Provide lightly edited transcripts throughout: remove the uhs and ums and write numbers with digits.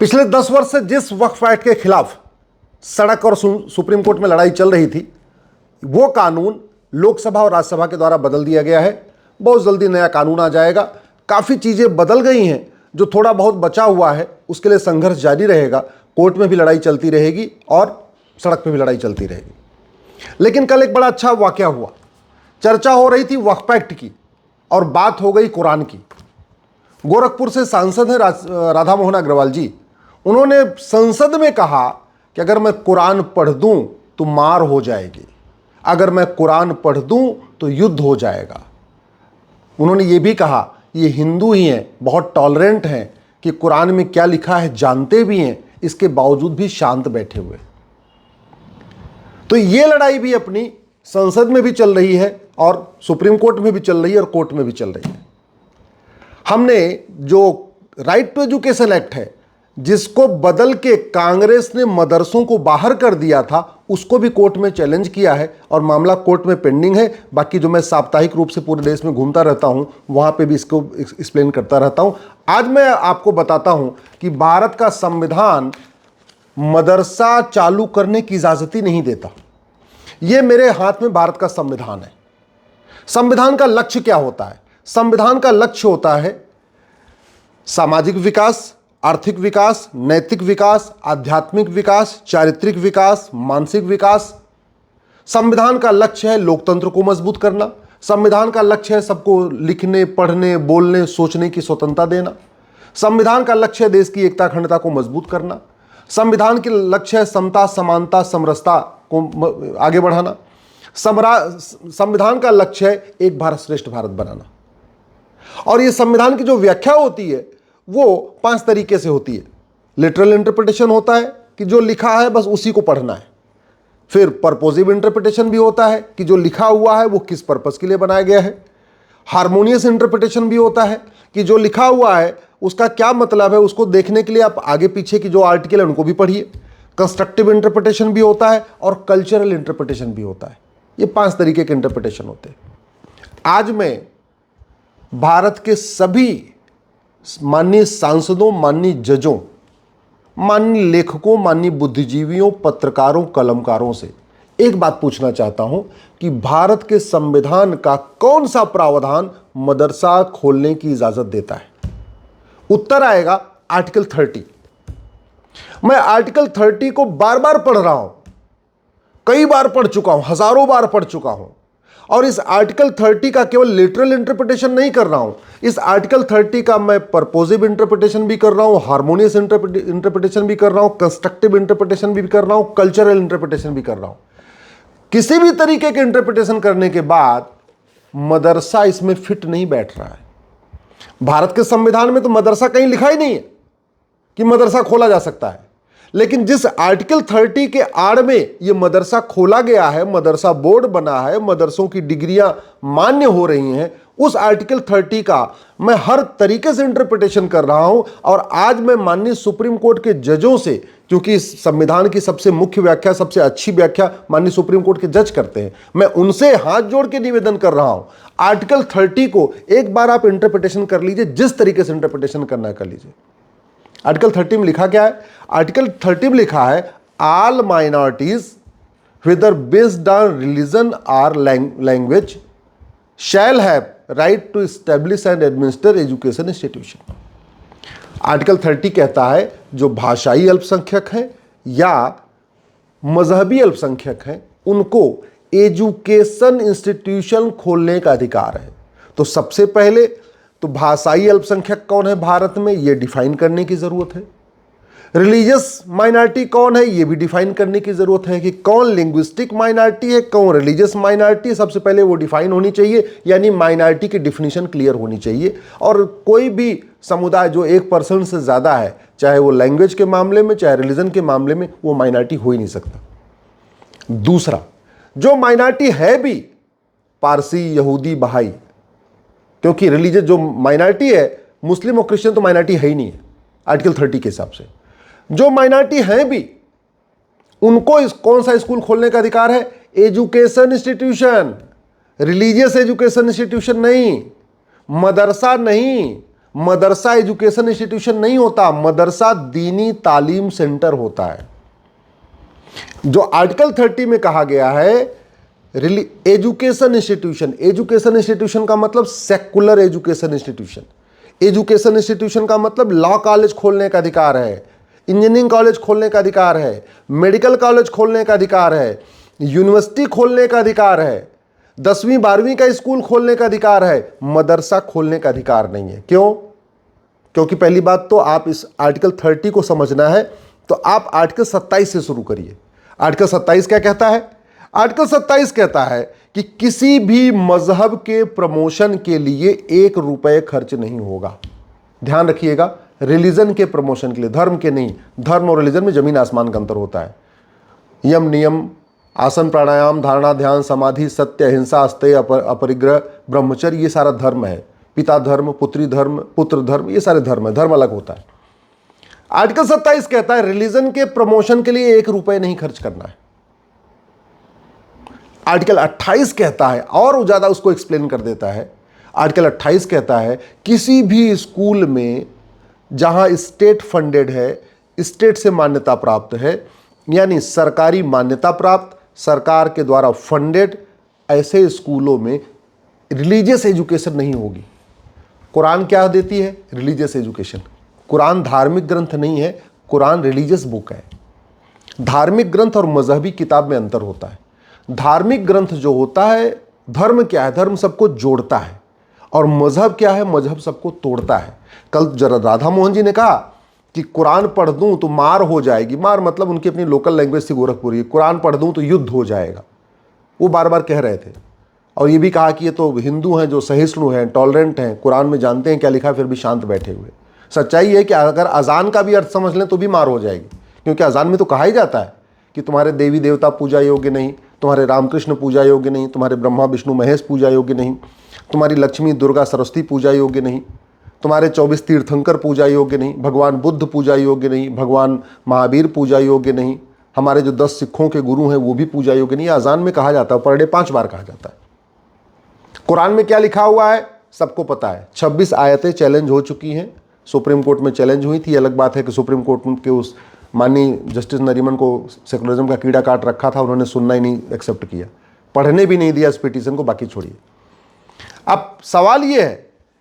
पिछले 10 वर्ष से जिस वक्फ एक्ट के खिलाफ सड़क और सुप्रीम कोर्ट में लड़ाई चल रही थी, वो कानून लोकसभा और राज्यसभा के द्वारा बदल दिया गया है। बहुत जल्दी नया कानून आ जाएगा। काफ़ी चीज़ें बदल गई हैं, जो थोड़ा बहुत बचा हुआ है उसके लिए संघर्ष जारी रहेगा। कोर्ट में भी लड़ाई चलती रहेगी और सड़क पे भी लड़ाई चलती रहेगी। लेकिन कल एक बड़ा अच्छा वाकया हुआ। चर्चा हो रही थी वक्फ एक्ट की और बात हो गई कुरान की। गोरखपुर से सांसद हैं राधा मोहन अग्रवाल जी। उन्होंने संसद में कहा कि अगर मैं कुरान पढ़ दूं तो मार हो जाएगी, अगर मैं कुरान पढ़ दूं तो युद्ध हो जाएगा। उन्होंने ये भी कहा ये हिंदू ही हैं, बहुत टॉलरेंट हैं कि कुरान में क्या लिखा है जानते भी हैं, इसके बावजूद भी शांत बैठे हुए। तो ये लड़ाई भी अपनी संसद में भी चल रही है और सुप्रीम कोर्ट में भी चल रही है और कोर्ट में भी चल रही है। हमने जो राइट टू एजुकेशन एक्ट है, जिसको बदल के कांग्रेस ने मदरसों को बाहर कर दिया था, उसको भी कोर्ट में चैलेंज किया है और मामला कोर्ट में पेंडिंग है। बाकी जो मैं साप्ताहिक रूप से पूरे देश में घूमता रहता हूं, वहां पे भी इसको एक्सप्लेन करता रहता हूं। आज मैं आपको बताता हूं कि भारत का संविधान मदरसा चालू करने की इजाजत ही नहीं देता। ये मेरे हाथ में भारत का संविधान है। संविधान का लक्ष्य क्या होता है? संविधान का लक्ष्य होता है सामाजिक विकास, आर्थिक विकास, नैतिक विकास, आध्यात्मिक विकास, चारित्रिक विकास, मानसिक विकास। संविधान का लक्ष्य है लोकतंत्र को मजबूत करना। संविधान का लक्ष्य है सबको लिखने, पढ़ने, बोलने, सोचने की स्वतंत्रता देना। संविधान का लक्ष्य है देश की एकता, अखंडता को मजबूत करना। संविधान के लक्ष्य है समता, समानता, समरसता को आगे बढ़ाना। संविधान का लक्ष्य है एक भारत श्रेष्ठ भारत बनाना। और ये संविधान की जो व्याख्या होती है वो 5 तरीके से होती है। लिटरल इंटरप्रिटेशन होता है कि जो लिखा है बस उसी को पढ़ना है। फिर पर्पोजिव इंटरप्रिटेशन भी होता है कि जो लिखा हुआ है वो किस पर्पस के लिए बनाया गया है। हार्मोनियस इंटरप्रिटेशन भी होता है कि जो लिखा हुआ है उसका क्या मतलब है, उसको देखने के लिए आप आगे पीछे की जो आर्टिकल है उनको भी पढ़िए। कंस्ट्रक्टिव इंटरप्रिटेशन भी होता है और कल्चरल इंटरप्रिटेशन भी होता है। ये 5 तरीके के इंटरप्रिटेशन होते हैं। आज मैं भारत के सभी माननीय सांसदों, माननीय जजों, माननीय लेखकों, माननीय बुद्धिजीवियों, पत्रकारों, कलमकारों से एक बात पूछना चाहता हूं कि भारत के संविधान का कौन सा प्रावधान मदरसा खोलने की इजाजत देता है? उत्तर आएगा आर्टिकल 30। मैं आर्टिकल 30 को बार बार पढ़ रहा हूं, कई बार पढ़ चुका हूं, हजारों बार पढ़ चुका हूं। और इस आर्टिकल 30 का केवल लिटरल इंटरप्रिटेशन नहीं कर रहा हूं, इस आर्टिकल 30 का मैं पर्पोजिव इंटरप्रिटेशन भी कर रहा हूं, हार्मोनियस इंटरप्रिटेशन भी कर रहा हूं, कंस्ट्रक्टिव इंटरप्रिटेशन भी कर रहा हूं, कल्चरल इंटरप्रिटेशन भी कर रहा हूं। किसी भी तरीके के इंटरप्रिटेशन करने के बाद मदरसा इसमें फिट नहीं बैठ रहा है। भारत के संविधान में तो मदरसा कहीं लिखा ही नहीं है कि मदरसा खोला जा सकता है। लेकिन जिस आर्टिकल 30 के आड़ में यह मदरसा खोला गया है, मदरसा बोर्ड बना है, मदरसों की डिग्रियां मान्य हो रही हैं, उस आर्टिकल 30 का मैं हर तरीके से इंटरप्रिटेशन कर रहा हूं। और आज मैं माननीय सुप्रीम कोर्ट के जजों से, क्योंकि इस संविधान की सबसे मुख्य व्याख्या, सबसे अच्छी व्याख्या माननीय सुप्रीम कोर्ट के जज करते हैं, मैं उनसे हाथ जोड़ के निवेदन कर रहा हूं, आर्टिकल 30 को एक बार आप इंटरप्रिटेशन कर लीजिए, जिस तरीके से इंटरप्रिटेशन करना है कर लीजिए। आर्टिकल 30 में लिखा क्या है? आर्टिकल 30 में लिखा है all minorities whether based on religion or language shall have right to establish and administer education institution। Article 30 कहता है जो भाषाई अल्पसंख्यक हैं या मजहबी अल्पसंख्यक हैं उनको एजुकेशन इंस्टीट्यूशन खोलने का अधिकार है। तो सबसे पहले तो भाषाई अल्पसंख्यक कौन है भारत में, यह डिफाइन करने की जरूरत है। रिलीजियस माइनॉरिटी कौन है, यह भी डिफाइन करने की जरूरत है कि कौन लिंग्विस्टिक माइनॉरिटी है, कौन रिलीजियस माइनॉरिटी है। सबसे पहले वो डिफाइन होनी चाहिए, यानी माइनॉरिटी की डिफिनीशन क्लियर होनी चाहिए। और कोई भी समुदाय जो 1% से ज्यादा है, चाहे वो लैंग्वेज के मामले में चाहे रिलीजन के मामले में, वो माइनॉरिटी हो ही नहीं सकता। दूसरा, जो माइनॉरिटी है भी पारसी, यहूदी, बहाई, क्योंकि रिलीजियस जो माइनॉरिटी है, मुस्लिम और क्रिश्चियन तो माइनॉरिटी है ही नहीं है आर्टिकल 30 के हिसाब से। जो माइनॉरिटी हैं भी उनको कौन सा स्कूल खोलने का अधिकार है? Education institution, religious education institution नहीं, मदरसा नहीं, मदरसा एजुकेशन इंस्टीट्यूशन नहीं होता, मदरसा दीनी तालीम सेंटर होता है। जो आर्टिकल 30 में कहा गया है एजुकेशन इंस्टीट्यूशन, एजुकेशन इंस्टीट्यूशन का मतलब secular education institution, education institution का मतलब लॉ कॉलेज खोलने का अधिकार है, इंजीनियरिंग कॉलेज खोलने का अधिकार है, मेडिकल कॉलेज खोलने का अधिकार है, यूनिवर्सिटी खोलने का अधिकार है, 10वीं 12वीं का स्कूल खोलने का अधिकार है, मदरसा खोलने का अधिकार नहीं है। क्यों? क्योंकि पहली बात तो आप इस आर्टिकल 30 को समझना है तो आप आर्टिकल 27 से शुरू करिए। आर्टिकल 27 क्या कहता है? आर्टिकल 27 कहता है कि किसी भी मजहब के प्रमोशन के लिए 1 रुपए खर्च नहीं होगा। ध्यान रखिएगा, रिलीजन के प्रमोशन के लिए, धर्म के नहीं। धर्म और रिलीजन में जमीन आसमान का अंतर होता है। यम नियम, आसन प्राणायाम, धारणा ध्यान समाधि, सत्य अहिंसा अस्तेय अपरिग्रह ब्रह्मचर्य, ये सारा धर्म है। पिता धर्म, पुत्री धर्म, पुत्र धर्म, ये सारे धर्म है। धर्म अलग होता है। आर्टिकल 27 कहता है रिलीजन के प्रमोशन के लिए 1 रुपए नहीं खर्च करना है। आर्टिकल 28 कहता है, और ज्यादा उसको एक्सप्लेन कर देता है। आर्टिकल 28 कहता है किसी भी स्कूल में जहां स्टेट फंडेड है, स्टेट से मान्यता प्राप्त है, यानी सरकारी मान्यता प्राप्त, सरकार के द्वारा फंडेड, ऐसे स्कूलों में रिलीजियस एजुकेशन नहीं होगी। कुरान क्या देती है? Religious education. कुरान धार्मिक ग्रंथ नहीं है, कुरान रिलीजियस बुक है। धार्मिक ग्रंथ और मजहबी किताब में अंतर होता है। धार्मिक ग्रंथ जो होता है, धर्म क्या है? धर्म सबको जोड़ता है। और मजहब क्या है? मजहब सबको तोड़ता है। कल जरा राधा मोहन जी ने कहा कि कुरान पढ़ दूं तो मार हो जाएगी। मार मतलब उनकी अपनी लोकल लैंग्वेज थी गोरखपुरी। कुरान पढ़ दूं तो युद्ध हो जाएगा, वो बार बार कह रहे थे। और ये भी कहा कि ये तो हिंदू हैं जो सहिष्णु हैं, टॉलरेंट हैं, कुरान में जानते हैं क्या लिखा है, फिर भी शांत बैठे हुए। सच्चाई है कि अगर अजान का भी अर्थ समझ लें तो भी मार हो जाएगी, क्योंकि अजान में तो कहा ही जाता है कि तुम्हारे देवी देवता पूजा योग्य नहीं, तुम्हारे रामकृष्ण पूजा योग्य नहीं, तुम्हारे ब्रह्मा विष्णु महेश पूजा योग्य नहीं, तुम्हारी लक्ष्मी दुर्गा सरस्वती पूजा योग्य नहीं, तुम्हारे 24 तीर्थंकर पूजा योग्य नहीं, भगवान बुद्ध पूजा योग्य नहीं, भगवान महावीर पूजा योग्य नहीं, हमारे जो 10 सिखों के गुरु हैं वो भी पूजा योग्य नहीं। अजान में कहा जाता है, पर डे 5 बार कहा जाता है। कुरान में क्या लिखा हुआ है सबको पता है। 26 आयतें चैलेंज हो चुकी हैं, सुप्रीम कोर्ट में चैलेंज हुई थी। अलग बात है कि सुप्रीम कोर्ट के उस माननीय जस्टिस नरीमन को सेकुलरिज्म का कीड़ा काट रखा था, उन्होंने सुनना ही नहीं, एक्सेप्ट किया, पढ़ने भी नहीं दिया इस पिटीशन को, बाकी छोड़िए। अब सवाल यह है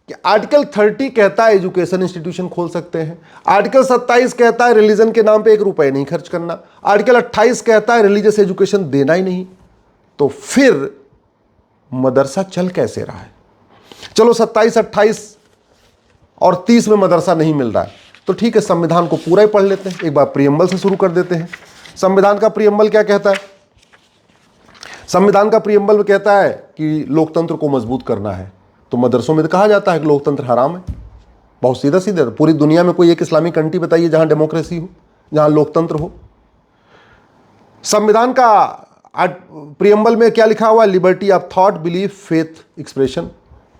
कि आर्टिकल 30 कहता है एजुकेशन इंस्टीट्यूशन खोल सकते हैं, आर्टिकल 27 कहता है रिलीजन के नाम पे 1 रुपए नहीं खर्च करना, आर्टिकल 28 कहता है रिलीजियस एजुकेशन देना ही नहीं। तो फिर मदरसा चल कैसे रहा है? चलो 27, 28 और 30 में मदरसा नहीं मिल रहा है तो ठीक है, संविधान को पूरा ही पढ़ लेते हैं। एक बार प्रियम्बल से शुरू कर देते हैं। संविधान का प्रियम्बल क्या कहता है? संविधान का प्रियम्बल में कहता है कि लोकतंत्र को मजबूत करना है। तो मदरसों में तो कहा जाता है कि लोकतंत्र हराम है। बहुत सीधा सीधा। पूरी दुनिया में कोई एक इस्लामिक कंट्री बताइए जहां डेमोक्रेसी हो, जहां लोकतंत्र हो। संविधान का प्रियम्बल में क्या लिखा हुआ है? Liberty of thought, belief, faith, expression.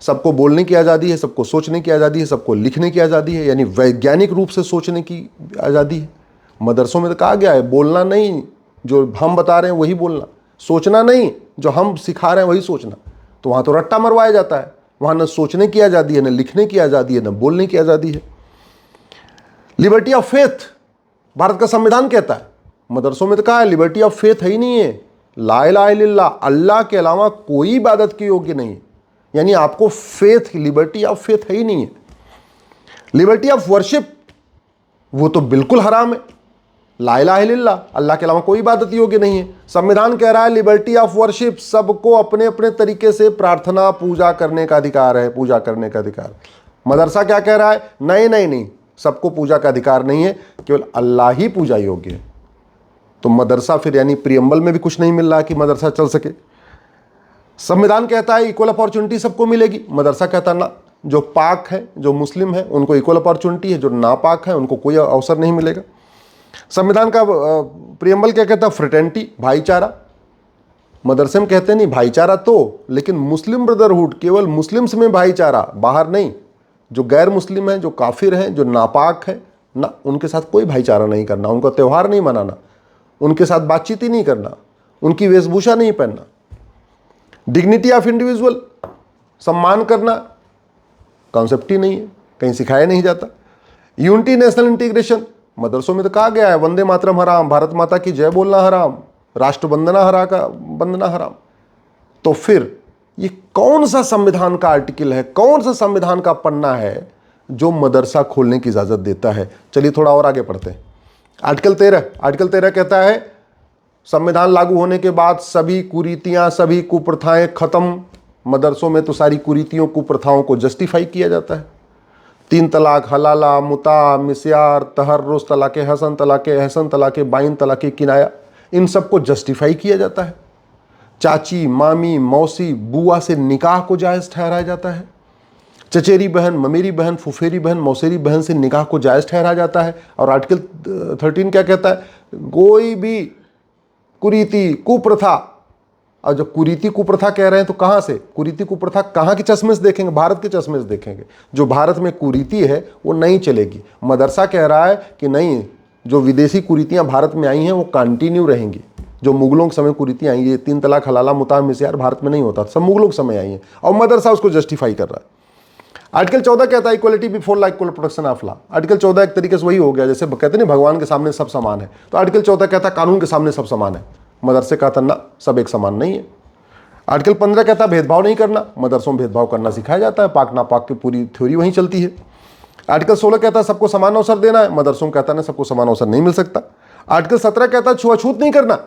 सबको बोलने की आज़ादी है, सबको सोचने की आज़ादी है, सबको लिखने की आज़ादी है, यानी वैज्ञानिक रूप से सोचने की आज़ादी है। मदरसों में तो कहा गया है बोलना नहीं, जो हम बता रहे हैं वही बोलना, सोचना नहीं, जो हम सिखा रहे हैं वही सोचना। तो वहाँ तो रट्टा मरवाया जाता है। वहाँ न सोचने की आज़ादी है, न लिखने की आज़ादी है, न बोलने की आज़ादी है। लिबर्टी ऑफ फेथ भारत का संविधान कहता है, मदरसों में तो कहा है लिबर्टी ऑफ फेथ है ही नहीं है। ला इलाहा इल्लल्लाह, अल्लाह के अलावा कोई इबादत के योग्य नहीं है, यानी आपको फेथ, लिबर्टी ऑफ फेथ है ही नहीं है। लिबर्टी ऑफ वर्शिप वो तो बिल्कुल हराम है। ला इलाहा इल्लल्लाह, अल्लाह के अलावा कोई इबादत योग्य नहीं है। संविधान कह रहा है लिबर्टी ऑफ वर्शिप, सबको अपने अपने तरीके से प्रार्थना पूजा करने का अधिकार है, पूजा करने का अधिकार। मदरसा क्या कह रहा है? नहीं नहीं नहीं, सबको पूजा का अधिकार नहीं है, केवल अल्लाह ही पूजा योग्य है। तो मदरसा फिर यानी प्रियम्बल में भी कुछ नहीं मिल रहा कि मदरसा चल सके। संविधान कहता है इक्वल अपॉर्चुनिटी सबको मिलेगी, मदरसा कहता है ना, जो पाक है, जो मुस्लिम है उनको इक्वल अपॉर्चुनिटी है, जो नापाक है उनको कोई अवसर नहीं मिलेगा। संविधान का प्रियम्बल क्या कहता है? फ्रेटर्निटी, भाईचारा। मदरसे में कहते हैं नहीं भाईचारा तो, लेकिन मुस्लिम ब्रदरहुड, केवल मुस्लिम्स में भाईचारा, बाहर नहीं। जो गैर मुस्लिम हैं, जो काफिर हैं, जो नापाक हैं ना, उनके साथ कोई भाईचारा नहीं करना, उनका त्यौहार नहीं मनाना, उनके साथ बातचीत ही नहीं करना, उनकी वेशभूषा नहीं पहनना। डिग्निटी ऑफ इंडिविजुअल, सम्मान करना, कॉन्सेप्ट ही नहीं है। कहीं सिखाया नहीं जाता। यूनिटी नेशनल इंटीग्रेशन, मदरसों में तो कहा गया है वंदे मातरम हराम, भारत माता की जय बोलना हराम, राष्ट्र वंदना हराम। तो फिर ये कौन सा संविधान का आर्टिकल है, कौन सा संविधान का पन्ना है जो मदरसा खोलने की इजाजत देता है? चलिए थोड़ा और आगे पढ़ते हैं। आर्टिकल 13 कहता है संविधान लागू होने के बाद सभी कुरीतियां, सभी कुप्रथाएं खत्म। मदरसों में तो सारी कुरीतियों, कुप्रथाओं को जस्टिफाई किया जाता है। 3 तलाक, हलाला, मुता, मिस्यार, तहर्रुस, तलाक़े हसन, तलाक़े एहसन, तलाक़े बाइन, तलाक़े किनाया, इन सबको जस्टिफाई किया जाता है। चाची, मामी, मौसी, बुआ से निकाह को जायज़ ठहराया जाता है। चचेरी बहन, ममेरी बहन, फुफेरी बहन, मौसेरी बहन से निकाह को जायज़ ठहराया जाता है। और आर्टिकल 13 क्या कहता है? कोई भी कुरीति, कुप्रथा, और जब कुरीति कुप्रथा कह रहे हैं तो कहाँ से? कुरीति कुप्रथा कहाँ के चश्मे से देखेंगे? भारत के चश्मे से देखेंगे। जो भारत में कुरीति है वो नहीं चलेगी। मदरसा कह रहा है कि नहीं, जो विदेशी कुरीतियाँ भारत में आई हैं वो कंटिन्यू रहेंगी। जो मुगलों के समय कुरीतियाँ आई, ये 3 तलाक, हलाला, मुता, मिस्यार भारत में नहीं होता, सब मुगलों के समय आई हैं, और मदरसा उसको जस्टिफाई कर रहा है। आर्टिकल 14 कहता है equality before law, equal protection of law. Article 14 एक तरीके से वही हो गया, जैसे कहते हैं भगवान के सामने सब समान है, तो आर्टिकल 14 कहता है कानून के सामने सब समान है। मदरसे कहता ना, सब एक समान नहीं है। आर्टिकल 15 कहता है भेदभाव नहीं करना, मदरसों में भेदभाव करना सिखाया जाता है, पाक नापाक की पूरी थ्योरी वहीं चलती है। आर्टिकल 16 कहता है सबको समान अवसर देना है, मदरसों कहता है सबको समान अवसर नहीं मिल सकता। आर्टिकल 17 कहता है छुआछूत नहीं करना,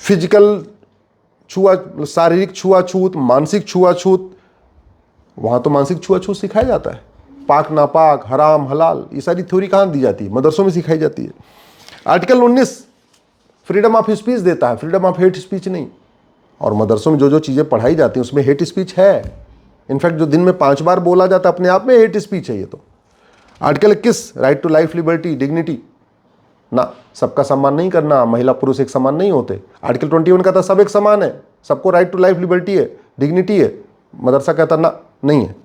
फिजिकल शारीरिक छुआछूत, मानसिक छुआछूत, वहां तो मानसिक छुआछूत सिखाया जाता है। पाक नापाक, हराम हलाल, ये सारी थ्योरी कहाँ दी जाती है? मदरसों में सिखाई जाती है। आर्टिकल 19 फ्रीडम ऑफ स्पीच देता है, फ्रीडम ऑफ हेट स्पीच नहीं। और मदरसों में जो जो चीज़ें पढ़ाई जाती हैं उसमें हेट स्पीच है। इनफैक्ट जो दिन में 5 बार बोला जाता है अपने आप में हेट स्पीच है ये तो। Article 21 right to life, liberty, dignity, ना सबका सम्मान नहीं करना, महिला पुरुष एक समान नहीं होते। आर्टिकल 21 कहता सब एक समान है, सबको राइट टू लाइफ, लिबर्टी है, डिग्निटी है, मदरसा कहता ना नहीं है।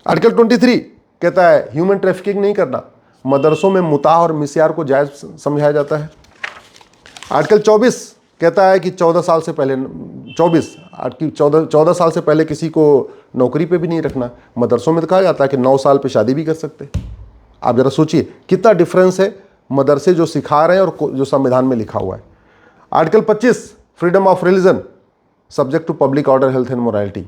आर्टिकल 23 कहता है ह्यूमन ट्रैफिकिंग नहीं करना, मदरसों में मुताह और मिस्यार को जायज़ समझाया जाता है। आर्टिकल 24 कहता है कि 14 साल से पहले 14 साल से पहले किसी को नौकरी पे भी नहीं रखना। मदरसों में तो कहा जाता है कि 9 साल पे शादी भी कर सकते। आप जरा सोचिए कितना डिफरेंस है मदरसे जो सिखा रहे हैं और जो संविधान में लिखा हुआ है। Article 25 freedom of religion subject to public order, health and morality,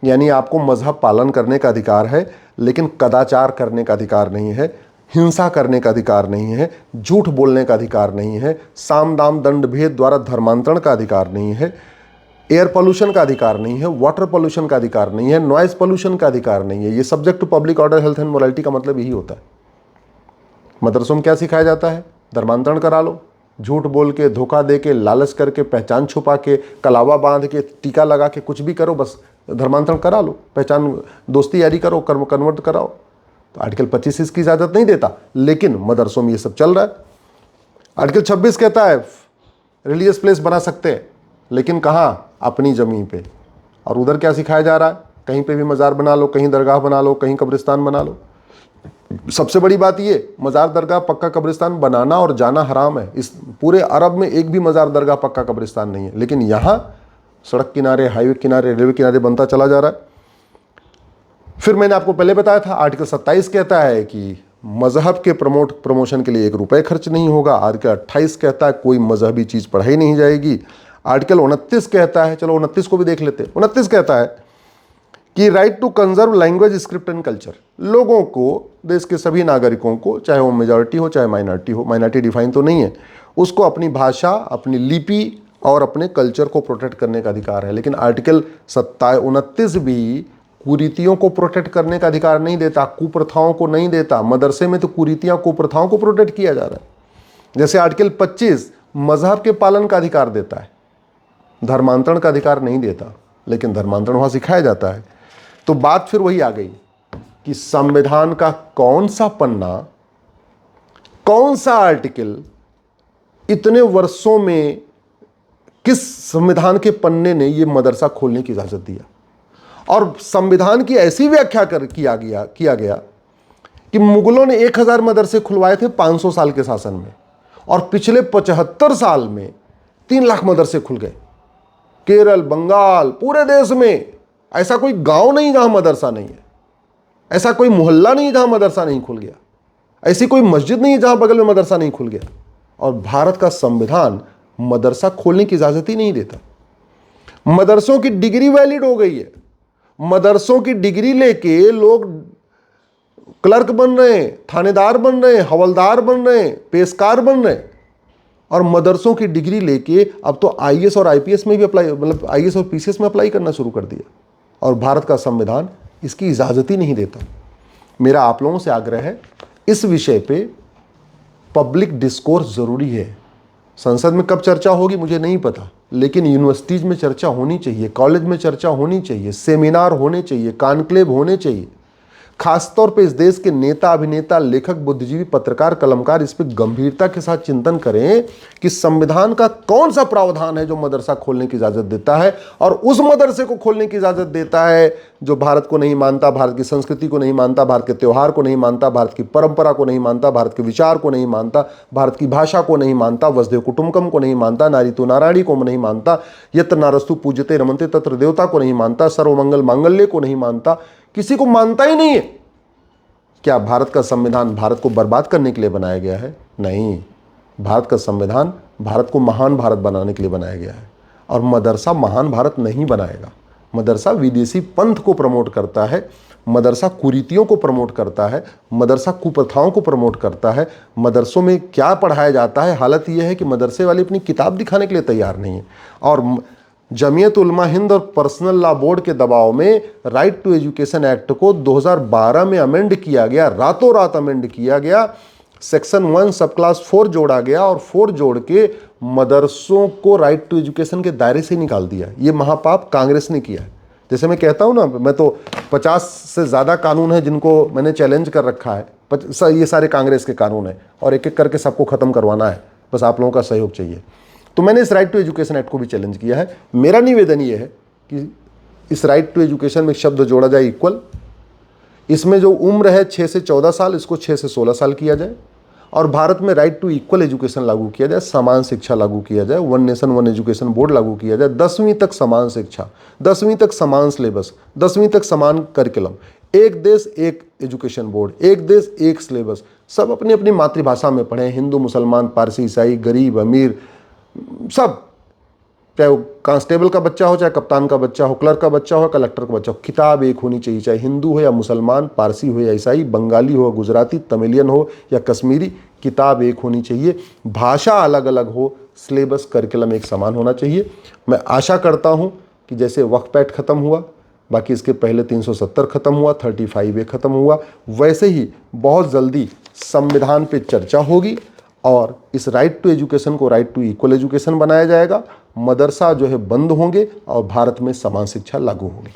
यानी आपको मजहब पालन करने का अधिकार है लेकिन कदाचार करने का अधिकार नहीं है, हिंसा करने का अधिकार नहीं है, झूठ बोलने का अधिकार नहीं है, साम दाम दंड भेद द्वारा धर्मांतरण का अधिकार नहीं है, एयर पोल्यूशन का अधिकार नहीं है, वाटर पोल्यूशन का अधिकार नहीं है, नॉइज पोल्यूशन का अधिकार नहीं है। ये subject to public order, health and morality का मतलब यही होता है। मदरसों में क्या सिखाया जाता है? धर्मांतरण करा लो, झूठ बोल के, धोखा दे के, लालच करके, पहचान छुपा के, कलावा बांध के, टीका लगा के, कुछ भी करो, बस धर्मांतरण करा लो, पहचान दोस्ती यारी करो, कन्वर्ट कराओ। तो आर्टिकल 25 इसकी इजाज़त नहीं देता, लेकिन मदरसों में ये सब चल रहा है। आर्टिकल 26 कहता है रिलीजियस प्लेस बना सकते हैं, लेकिन कहाँ? अपनी ज़मीन पे। और उधर क्या सिखाया जा रहा है? कहीं पे भी मज़ार बना लो, कहीं दरगाह बना लो, कहीं कब्रिस्तान बना लो। सबसे बड़ी बात ये, मज़ार, दरगाह, पक्का कब्रिस्तान बनाना और जाना हराम है। इस पूरे अरब में एक भी मज़ार, दरगाह, पक्का कब्रिस्तान नहीं है, लेकिन यहाँ सड़क किनारे, हाईवे किनारे, रेलवे किनारे बनता चला जा रहा है। फिर मैंने आपको पहले बताया था आर्टिकल 27 कहता है कि मजहब के प्रमोशन के लिए 1 रुपये खर्च नहीं होगा। आर्टिकल 28 कहता है कोई मजहबी चीज़ पढ़ाई नहीं जाएगी। आर्टिकल 29 कहता है, चलो 29 को भी देख लेते हैं। 29 कहता है कि right to conserve language, script and culture, लोगों को, देश के सभी नागरिकों को, चाहे वो मेजॉरिटी हो चाहे माइनॉरिटी हो, माइनॉरिटी डिफाइन तो नहीं है, उसको अपनी भाषा, अपनी लिपि और अपने कल्चर को प्रोटेक्ट करने का अधिकार है। लेकिन आर्टिकल 29 भी कुरीतियों को प्रोटेक्ट करने का अधिकार नहीं देता, कुप्रथाओं को नहीं देता। मदरसे में तो कुरीतियाँ, कुप्रथाओं को प्रोटेक्ट किया जा रहा है। जैसे आर्टिकल 25 मजहब के पालन का अधिकार देता है, धर्मांतरण का अधिकार नहीं देता, लेकिन धर्मांतरण वहाँ सिखाया जाता है। तो बात फिर वही आ गई कि संविधान का कौन सा पन्ना, कौन सा आर्टिकल इतने वर्षों में, किस संविधान के पन्ने ने ये मदरसा खोलने की इजाज़त दिया? और संविधान की ऐसी व्याख्या किया गया कि मुगलों ने 1000 मदरसे खुलवाए थे 500 साल के शासन में, और पिछले 75 साल में 3 लाख मदरसे खुल गए। केरल, बंगाल, पूरे देश में ऐसा कोई गांव नहीं जहां मदरसा नहीं है। ऐसा कोई मोहल्ला नहीं जहां मदरसा नहीं खुल गया, ऐसी कोई मस्जिद नहीं जहां बगल में मदरसा नहीं खुल गया। और भारत का संविधान मदरसा खोलने की इजाजत ही नहीं देता। मदरसों की डिग्री वैलिड हो गई है, मदरसों की डिग्री लेके लोग क्लर्क बन रहे हैं, थानेदार बन रहे हैं, हवलदार बन रहे हैं, पेशकार बन रहे हैं। और मदरसों की डिग्री लेके अब तो आईएएस और आईपीएस में भी अप्लाई, मतलब आईएएस और पीसीएस में अप्लाई करना शुरू कर दिया। और भारत का संविधान इसकी इजाजत ही नहीं देता। मेरा आप लोगों से आग्रह है, इस विषय पे पब्लिक डिस्कोर्स जरूरी है। संसद में कब चर्चा होगी मुझे नहीं पता, लेकिन यूनिवर्सिटीज में चर्चा होनी चाहिए, कॉलेज में चर्चा होनी चाहिए, सेमिनार होने चाहिए, कॉन्क्लेव होने चाहिए। खासतौर पे इस देश के नेता, अभिनेता, लेखक, बुद्धिजीवी, पत्रकार, कलमकार इस पे गंभीरता के साथ चिंतन करें कि संविधान का कौन सा प्रावधान है जो मदरसा खोलने की इजाजत देता है, और उस मदरसे को खोलने की इजाजत देता है जो भारत को नहीं मानता, भारत की संस्कृति को नहीं मानता, भारत के त्यौहार को नहीं मानता, भारत की परंपरा को नहीं मानता, भारत के विचार को नहीं मानता, भारत की भाषा को नहीं मानता, वसुधैव कुटुंबकम को नहीं मानता, नारी तो नारायणी को नहीं मानता, यत्र नारस्तु पूज्यते रमन्ते तत्र देवता को नहीं मानता, सर्वमंगल मांगल्य को नहीं मानता, किसी को मानता ही नहीं है। क्या भारत का संविधान भारत को बर्बाद करने के लिए बनाया गया है? नहीं, भारत का संविधान भारत को महान भारत बनाने के लिए बनाया गया है। और मदरसा महान भारत नहीं बनाएगा। मदरसा विदेशी पंथ को प्रमोट करता है, मदरसा कुरीतियों को प्रमोट करता है, मदरसा कुप्रथाओं को प्रमोट करता है। मदरसों में क्या पढ़ाया जाता है, हालत यह है कि मदरसे वाले अपनी किताब दिखाने के लिए तैयार नहीं है। और जमीयत उलमा हिंद और पर्सनल लॉ बोर्ड के दबाव में राइट टू एजुकेशन एक्ट को 2012 में अमेंड किया गया, रातों रात अमेंड किया गया। सेक्शन 1 सब क्लास 4 जोड़ा गया और 4 जोड़ के मदरसों को राइट टू एजुकेशन के दायरे से निकाल दिया। ये महापाप कांग्रेस ने किया है। जैसे मैं कहता हूँ ना, मैं तो 50 से ज़्यादा कानून है जिनको मैंने चैलेंज कर रखा है, ये सारे कांग्रेस के कानून हैं और एक एक करके सबको ख़त्म करवाना है। बस आप लोगों का सहयोग चाहिए। तो मैंने इस राइट टू एजुकेशन एक्ट को भी चैलेंज किया है। मेरा निवेदन ये है कि इस राइट टू एजुकेशन में एक शब्द जोड़ा जाए, इक्वल। इसमें जो उम्र है 6 से 14 साल, इसको 6 से 16 साल किया जाए। और भारत में राइट टू इक्वल एजुकेशन लागू किया जाए, समान शिक्षा लागू किया जाए, one nation one education board लागू किया जाए। 10वीं तक समान शिक्षा, 10वीं तक समान सिलेबस, 10वीं तक समान करिकुलम, एक देश एक एजुकेशन बोर्ड, एक देश एक सिलेबस, सब अपनी अपनी मातृभाषा में पढ़ें। हिंदू, मुसलमान, पारसी, ईसाई, गरीब, अमीर, सब, चाहे वो कांस्टेबल का बच्चा हो, चाहे कप्तान का बच्चा हो, क्लर्क का बच्चा हो, कलेक्टर का बच्चा हो, किताब एक होनी चाहिए। चाहे हिंदू हो या मुसलमान, पारसी हो या ईसाई, बंगाली हो, गुजराती, तमिलियन हो या कश्मीरी, किताब एक होनी चाहिए। भाषा अलग अलग हो, सिलेबस करिकुलम एक समान होना चाहिए। मैं आशा करता हूँ कि जैसे वक्फ एक्ट ख़त्म हुआ, बाकी इसके पहले 370 ख़त्म हुआ, 35A ख़त्म हुआ, वैसे ही बहुत जल्दी संविधान पे चर्चा होगी और इस राइट टू एजुकेशन को राइट टू इक्वल एजुकेशन बनाया जाएगा। मदरसा जो है बंद होंगे और भारत में समान शिक्षा लागू होगी।